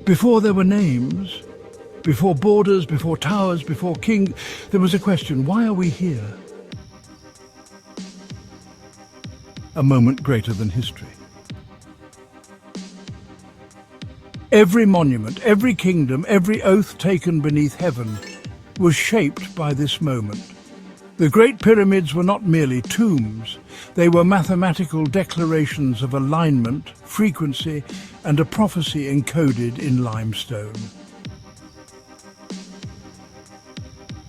Before there were names, before borders, before towers, before king, there was a question: why are we here? A moment greater than history. Every monument, every kingdom, every oath taken beneath heaven was shaped by this moment. The Great Pyramids were not merely tombs, they were mathematical declarations of alignment, frequency, and a prophecy encoded in limestone.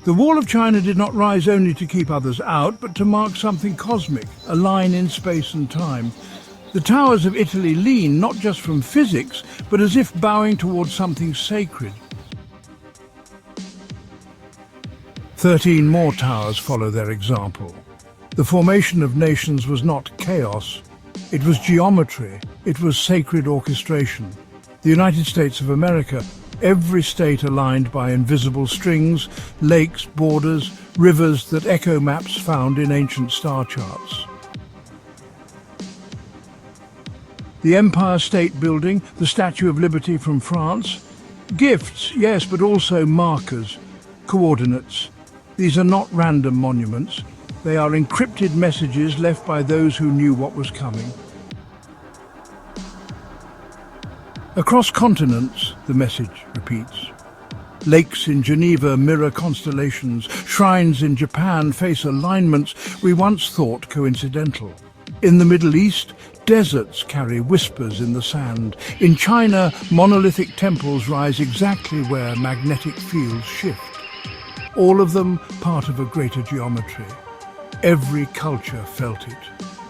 The Wall of China did not rise only to keep others out, but to mark something cosmic, a line in space and time. The towers of Italy lean not just from physics, but as if bowing towards something sacred. 13 more towers follow their example. The formation of nations was not chaos, it was geometry, it was sacred orchestration. The United States of America, every state aligned by invisible strings, lakes, borders, rivers that echo maps found in ancient star charts. The Empire State Building, the Statue of Liberty from France. Gifts, yes, but also markers, coordinates. These are not random monuments. They are encrypted messages left by those who knew what was coming. Across continents, the message repeats. Lakes in Geneva mirror constellations. Shrines in Japan face alignments we once thought coincidental. In the Middle East, deserts carry whispers in the sand. In China, monolithic temples rise exactly where magnetic fields shift. All of them part of a greater geometry. Every culture felt it.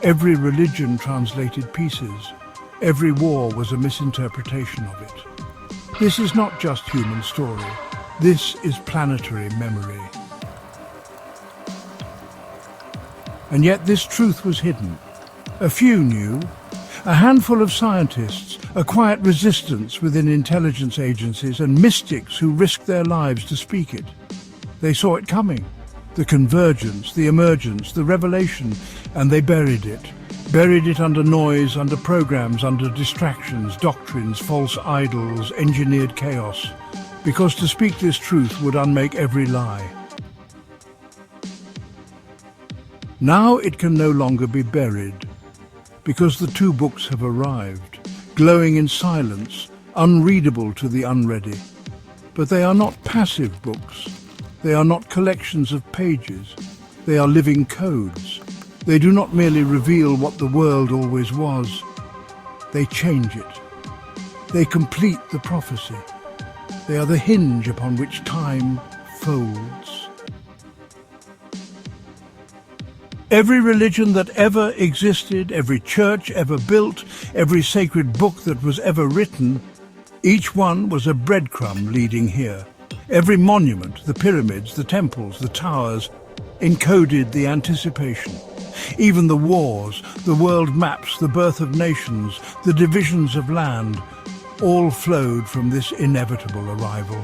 Every religion translated pieces. Every war was a misinterpretation of it. This is not just human story. This is planetary memory. And yet this truth was hidden. A few knew. A handful of scientists, a quiet resistance within intelligence agencies, and mystics who risked their lives to speak it. They saw it coming, the convergence, the emergence, the revelation, and they buried it. Buried it under noise, under programs, under distractions, doctrines, false idols, engineered chaos. Because to speak this truth would unmake every lie. Now it can no longer be buried, because the two books have arrived, glowing in silence, unreadable to the unready. But they are not passive books. They are not collections of pages. They are living codes. They do not merely reveal what the world always was. They change it. They complete the prophecy. They are the hinge upon which time folds. Every religion that ever existed, every church ever built, every sacred book that was ever written, each one was a breadcrumb leading here. Every monument, the pyramids, the temples, the towers, encoded the anticipation. Even the wars, the world maps, the birth of nations, the divisions of land, all flowed from this inevitable arrival.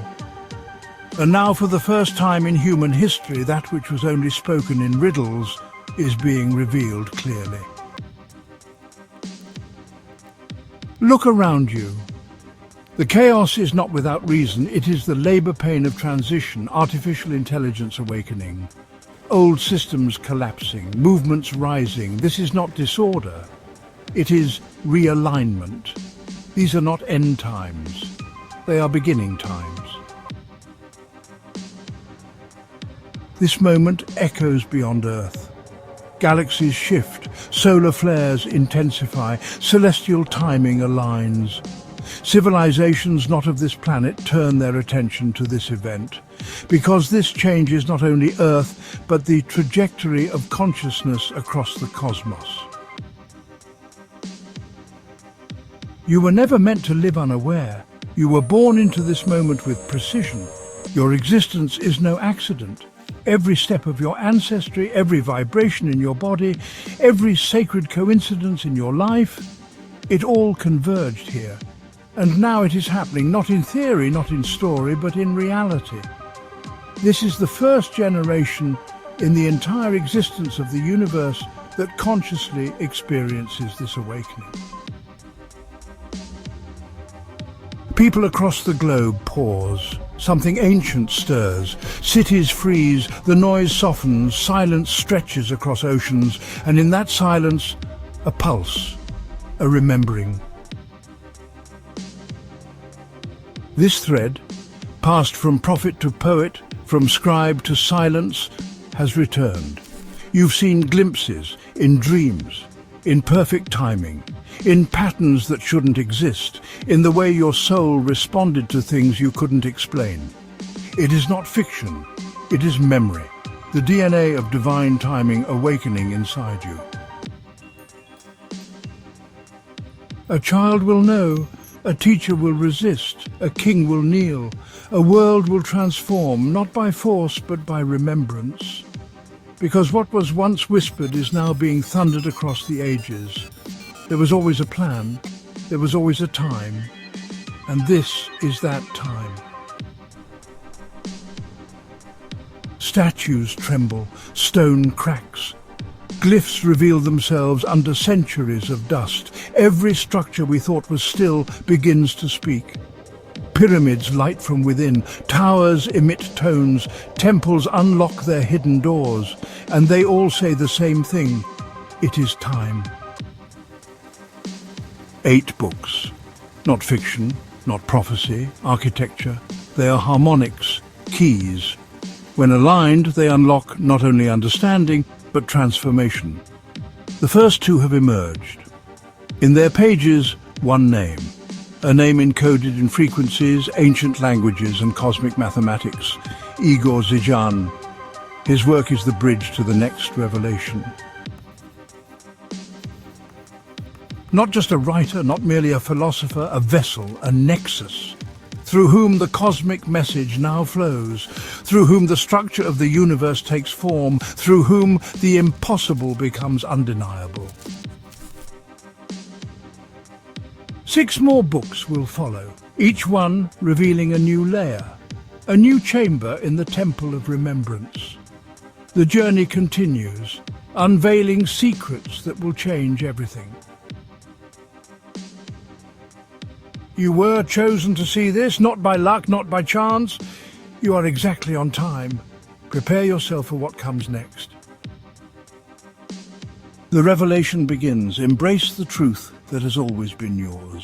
And now, for the first time in human history, that which was only spoken in riddles is being revealed clearly. Look around you. The chaos is not without reason. It is the labor pain of transition, artificial intelligence awakening, old systems collapsing, movements rising. This is not disorder. It is realignment. These are not end times. They are beginning times. This moment echoes beyond Earth. Galaxies shift, solar flares intensify, celestial timing aligns. Civilizations not of this planet turn their attention to this event, because this changes not only Earth, but the trajectory of consciousness across the cosmos. You were never meant to live unaware. You were born into this moment with precision. Your existence is no accident. Every step of your ancestry, every vibration in your body, every sacred coincidence in your life, it all converged here. And now it is happening, not in theory, not in story, but in reality. This is the first generation in the entire existence of the universe that consciously experiences this awakening. People across the globe pause. Something ancient stirs. Cities freeze, the noise softens, silence stretches across oceans, and in that silence, a pulse, a remembering. This thread, passed from prophet to poet, from scribe to silence, has returned. You've seen glimpses, in dreams, in perfect timing, in patterns that shouldn't exist, in the way your soul responded to things you couldn't explain. It is not fiction, it is memory, the DNA of divine timing awakening inside you. A child will know, a teacher will resist, a king will kneel, a world will transform, not by force but by remembrance. Because what was once whispered is now being thundered across the ages. There was always a plan, there was always a time, and this is that time. Statues tremble, stone cracks. Glyphs reveal themselves under centuries of dust. Every structure we thought was still begins to speak. Pyramids light from within, towers emit tones, temples unlock their hidden doors, and they all say the same thing: it is time. 8 books. Not fiction, not prophecy, architecture. They are harmonics, keys. When aligned, they unlock not only understanding, but transformation. The first 2 have emerged. In their pages, one name. A name encoded in frequencies, ancient languages and cosmic mathematics. Igor Zijan. His work is the bridge to the next revelation. Not just a writer, not merely a philosopher, a vessel, a nexus, through whom the cosmic message now flows, through whom the structure of the universe takes form, through whom the impossible becomes undeniable. 6 more books will follow, each one revealing a new layer, a new chamber in the temple of remembrance. The journey continues, unveiling secrets that will change everything. You were chosen to see this, not by luck, not by chance. You are exactly on time. Prepare yourself for what comes next. The revelation begins. Embrace the truth that has always been yours.